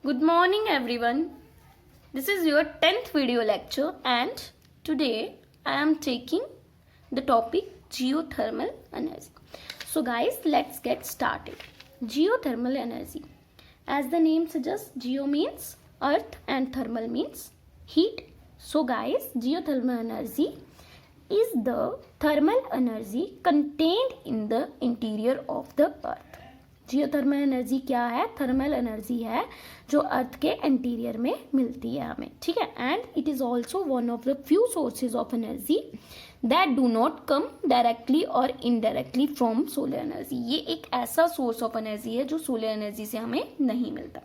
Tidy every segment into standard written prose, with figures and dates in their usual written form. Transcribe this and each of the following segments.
Good morning everyone. This is your 10th video lecture and today I am taking the topic geothermal energy. So guys, let's get started. Geothermal energy. As the name suggests, geo means earth and thermal means heat. So guys, geothermal energy is the thermal energy contained in the interior of the earth. Geothermal energy क्या है? Thermal energy है जो अर्थ के interior में मिलती है हमें, ठीक है. And it is also one of the few sources of energy that do not come directly और इनडायरेक्टली फ्रॉम सोलर एनर्जी. ये एक ऐसा सोर्स ऑफ एनर्जी है जो सोलर एनर्जी से हमें नहीं मिलता.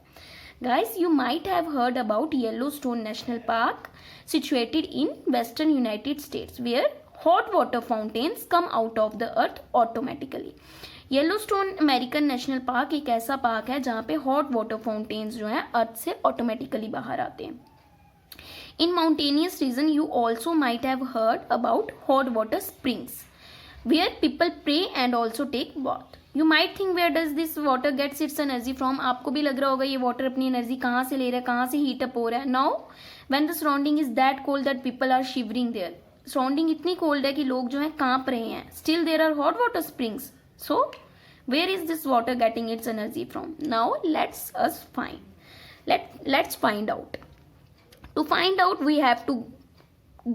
Guys, you might have heard about Yellowstone National Park situated in western United States where hot water fountains come out of the earth automatically. Yellowstone American national park एक ऐसा park है जहाँ पे hot water fountains जो हैं अर्थ से automatically बाहर आते हैं. In mountainous region you also might have heard about hot water springs where people pray and also take bath. You might think where does this water gets its energy from. आपको भी लग रहा होगा ये water अपनी energy कहाँ से ले रहा है, कहाँ से हीट अप हो रहा है. Now when the surrounding is that cold that people are shivering there. Surrounding इतनी कोल्ड है कि लोग जो है कांप रहे हैं. Still there are hot water springs. So where is this water getting its energy from? Now let's find out. To find out we have to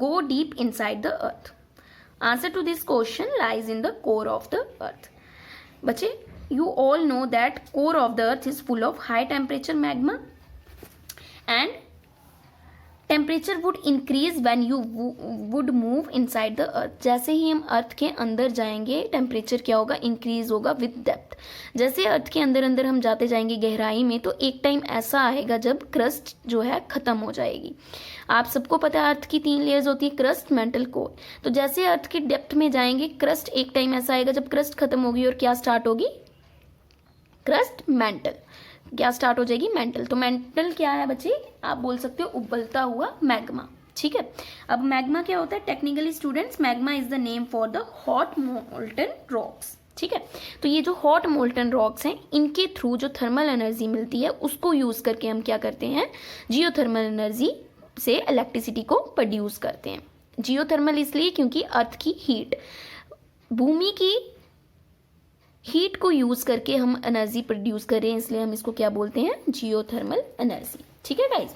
go deep inside the earth. Answer to this question lies in the core of the earth. बच्चे, you all know that core of the earth is full of high temperature magma and temperature would increase when you would move inside the earth. जैसे ही हम अर्थ के अंदर जाएंगे temperature क्या होगा? Increase होगा with depth. जैसे अर्थ के अंदर अंदर हम जाते जाएंगे गहराई में तो एक टाइम ऐसा आएगा जब क्रस्ट जो है खत्म हो जाएगी. आप सबको पता है अर्थ की 3 लेयर्स होती है, क्रस्ट, मेंटल, कोर. तो जैसे अर्थ की डेप्थ में जाएंगे क्रस्ट एक टाइम ऐसा आएगा जब क्रस्ट खत्म होगी और क्या स्टार्ट होगी? Crust, mental. क्या स्टार्ट हो जाएगी? मेंटल. तो मेंटल क्या है बच्चे? आप बोल सकते हो उबलता हुआ मैग्मा, ठीक है. अब मैग्मा क्या होता है? Technically students, magma is the name for the hot molten rocks, ठीक है. तो ये जो हॉट मोल्टन रॉक्स हैं इनके थ्रू जो थर्मल एनर्जी मिलती है उसको यूज करके हम क्या करते हैं? जियोथर्मल एनर्जी से इलेक्ट्रिसिटी को प्रोड्यूस करते हैं. जियोथर्मल इसलिए क्योंकि अर्थ की हीट, भूमि की हीट को यूज करके हम एनर्जी प्रोड्यूस कर रहे हैं, इसलिए हम इसको क्या बोलते हैं? जियोथर्मल एनर्जी, ठीक है guys.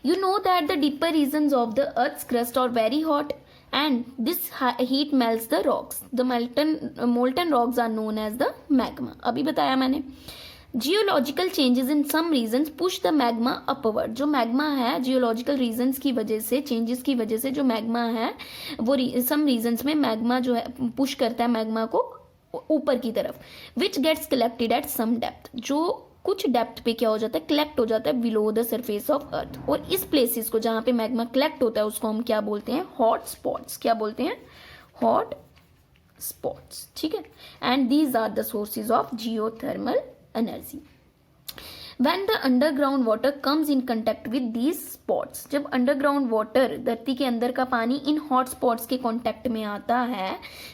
You know that the deeper regions of the earth's crust are very hot and this heat melts the rocks. The molten rocks are known as the magma. अभी बताया मैंने. Geological changes in some regions push the magma upward. जो magma है geological regions की वजह से, changes की वजह से जो मैग्मा है वो सम रीजन्स में मैग्मा जो है पुश करता है मैग्मा को ऊपर की तरफ. Which gets collected at some depth. जो कुछ डेप्थ पे क्या हो जाता है? कलेक्ट हो जाता है below the surface of earth. और इस प्लेसेस को जहां पे मैग्मा कलेक्ट होता है उसको हम क्या बोलते हैं? Hot spots. क्या बोलते हैं? हॉट स्पॉट्स, ठीक है. And these are the sources of geothermal energy. When the underground water comes in contact with these spots, जब अंडरग्राउंड वाटर, धरती के अंदर का पानी इन हॉट स्पॉट्स के कांटेक्ट में आता है,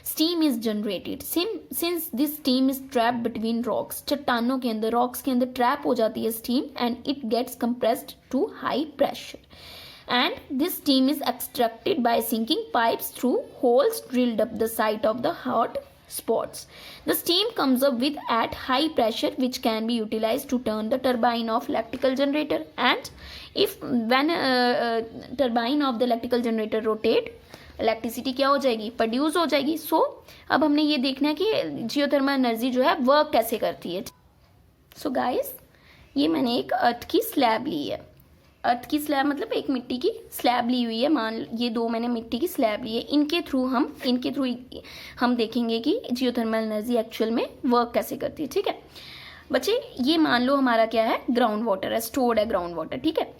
steam is generated. Since this steam is trapped between rocks. चट्टानों के अंदर, रॉक्स के अंदर ट्रैप हो जाती है steam and it gets compressed to high pressure. And this steam is extracted by sinking pipes through holes drilled up the side of the hot spots. The steam comes up with at high pressure which can be utilized to turn the turbine of electrical generator. And if when turbine of the electrical generator rotate, electricity क्या हो जाएगी? Produce हो जाएगी. सो अब हमने ये देखना है कि जियोथर्मल एनर्जी जो है वर्क कैसे करती है. सो गाइस, ये मैंने एक अर्थ की स्लैब ली है. अर्थ की स्लैब मतलब एक मिट्टी की स्लैब ली हुई है. मान ये 2 मैंने मिट्टी की स्लैब ली है. इनके थ्रू हम देखेंगे कि जियोथर्मल एनर्जी एक्चुअल में वर्क कैसे करती है, ठीक है बच्चे. ये मान लो हमारा क्या है? ग्राउंड वाटर है, स्टोर्ड है ग्राउंड वाटर, ठीक है.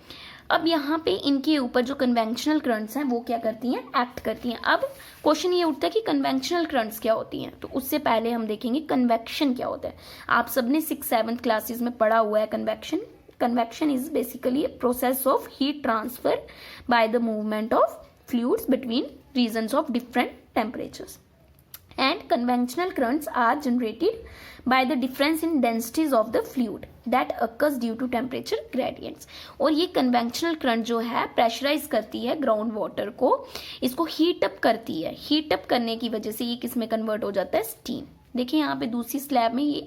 अब यहाँ पे इनके ऊपर जो कन्वेंशनल करंट्स हैं वो क्या करती हैं? एक्ट करती हैं. अब क्वेश्चन ये उठता है कि कन्वेंशनल करंट्स क्या होती हैं. तो उससे पहले हम देखेंगे कन्वेक्शन क्या होता है. आप सबने 6th-7th क्लासेस में पढ़ा हुआ है convection. Convection is basically a process of heat transfer by the movement of fluids between regions of different temperatures. and conventional currents are generated by the difference in densities of the fluid that occurs due to temperature gradients. और ये conventional current जो है pressurise करती है ground water को, इसको heat up करती है. हीट अप करने की वजह से ये किस में कन्वर्ट हो जाता है, स्टीम. देखिए यहाँ पे दूसरी स्लैब में ये,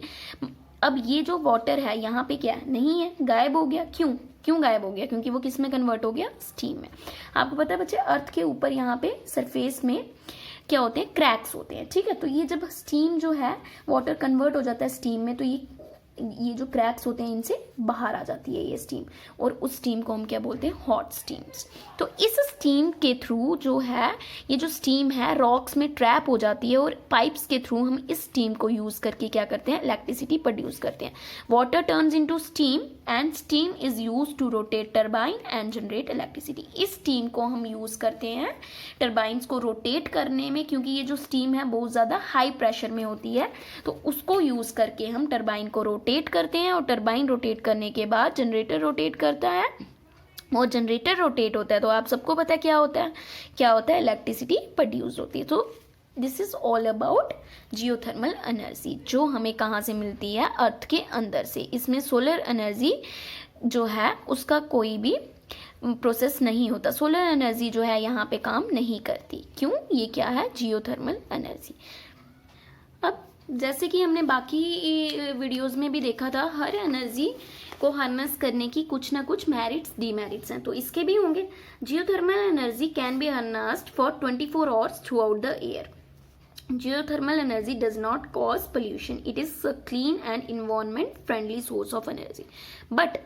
अब ये जो वाटर है यहाँ पे क्या नहीं है, गायब हो गया. क्यों गायब हो गया, क्योंकि वो किस में कन्वर्ट हो गया, स्टीम में. आपको पता है बच्चे अर्थ के ऊपर यहाँ पे सरफेस में क्या होते हैं, क्रैक्स होते हैं. ठीक है, तो ये जब स्टीम जो है वाटर कन्वर्ट हो जाता है स्टीम में, तो ये जो क्रैक्स होते हैं इनसे बाहर आ जाती है ये स्टीम, और उस स्टीम को हम क्या बोलते हैं, हॉट स्टीम्स. तो इस स्टीम के थ्रू जो है, ये जो स्टीम है रॉक्स में ट्रैप हो जाती है, और पाइप्स के थ्रू हम इस स्टीम को यूज करके क्या करते हैं, इलेक्ट्रिसिटी प्रोड्यूस करते हैं. Water turns into steam and steam is use to rotate turbine and generate electricity. इस स्टीम को हम यूज करते हैं टरबाइंस को रोटेट करने में, क्योंकि ये जो स्टीम है बहुत ज़्यादा हाई प्रेशर में होती है, तो उसको यूज करके हम टरबाइन को रोटेट करते हैं, और टरबाइन रोटेट करने के बाद जनरेटर रोटेट करता है, और जनरेटर रोटेट होता है तो आप सबको पता है क्या होता है, इलेक्ट्रिसिटी प्रोड्यूस होती है. तो this is all about geothermal energy, जो हमें कहाँ से मिलती है, अर्थ के अंदर से. इसमें सोलर एनर्जी जो है उसका कोई भी प्रोसेस नहीं होता. सोलर एनर्जी जो है यहाँ पे काम नहीं करती. क्यों, ये क्या है, जियोथर्मल एनर्जी. अब जैसे कि हमने बाकी वीडियोस में भी देखा था, हर एनर्जी को हार्नेस करने की कुछ ना कुछ मेरिट्स डीमेरिट्स हैं, तो इसके भी होंगे. Geothermal energy can be harnessed for 24 hours through out the air. Geothermal energy does not cause pollution. It is a clean and environment friendly source of energy. But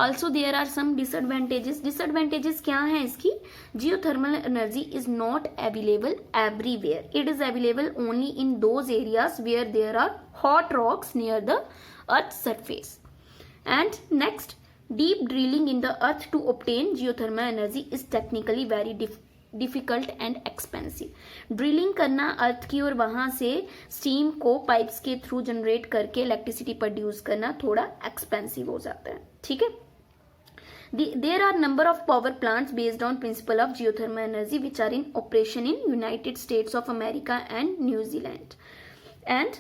also there are some disadvantages. Disadvantages क्या हैं इसकी? Geothermal energy is not available everywhere. It is available only in those areas where there are hot rocks near the earth's surface. And next, deep drilling in the earth to obtain geothermal energy is technically very difficult and expensive. Drilling करना अर्थ की और वहां से steam को pipes के through generate करके electricity produce करना थोड़ा एक्सपेंसिव हो जाता है. ठीक है, there are number of power plants based on principle of geothermal energy which are in operation in United States of America and न्यूजीलैंड. एंड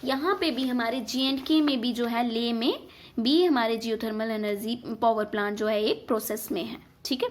यहाँ पे भी हमारे J&K में भी जो है, ले में भी हमारे जियोथर्मल एनर्जी पावर प्लांट जो है एक प्रोसेस में है. ठीक है.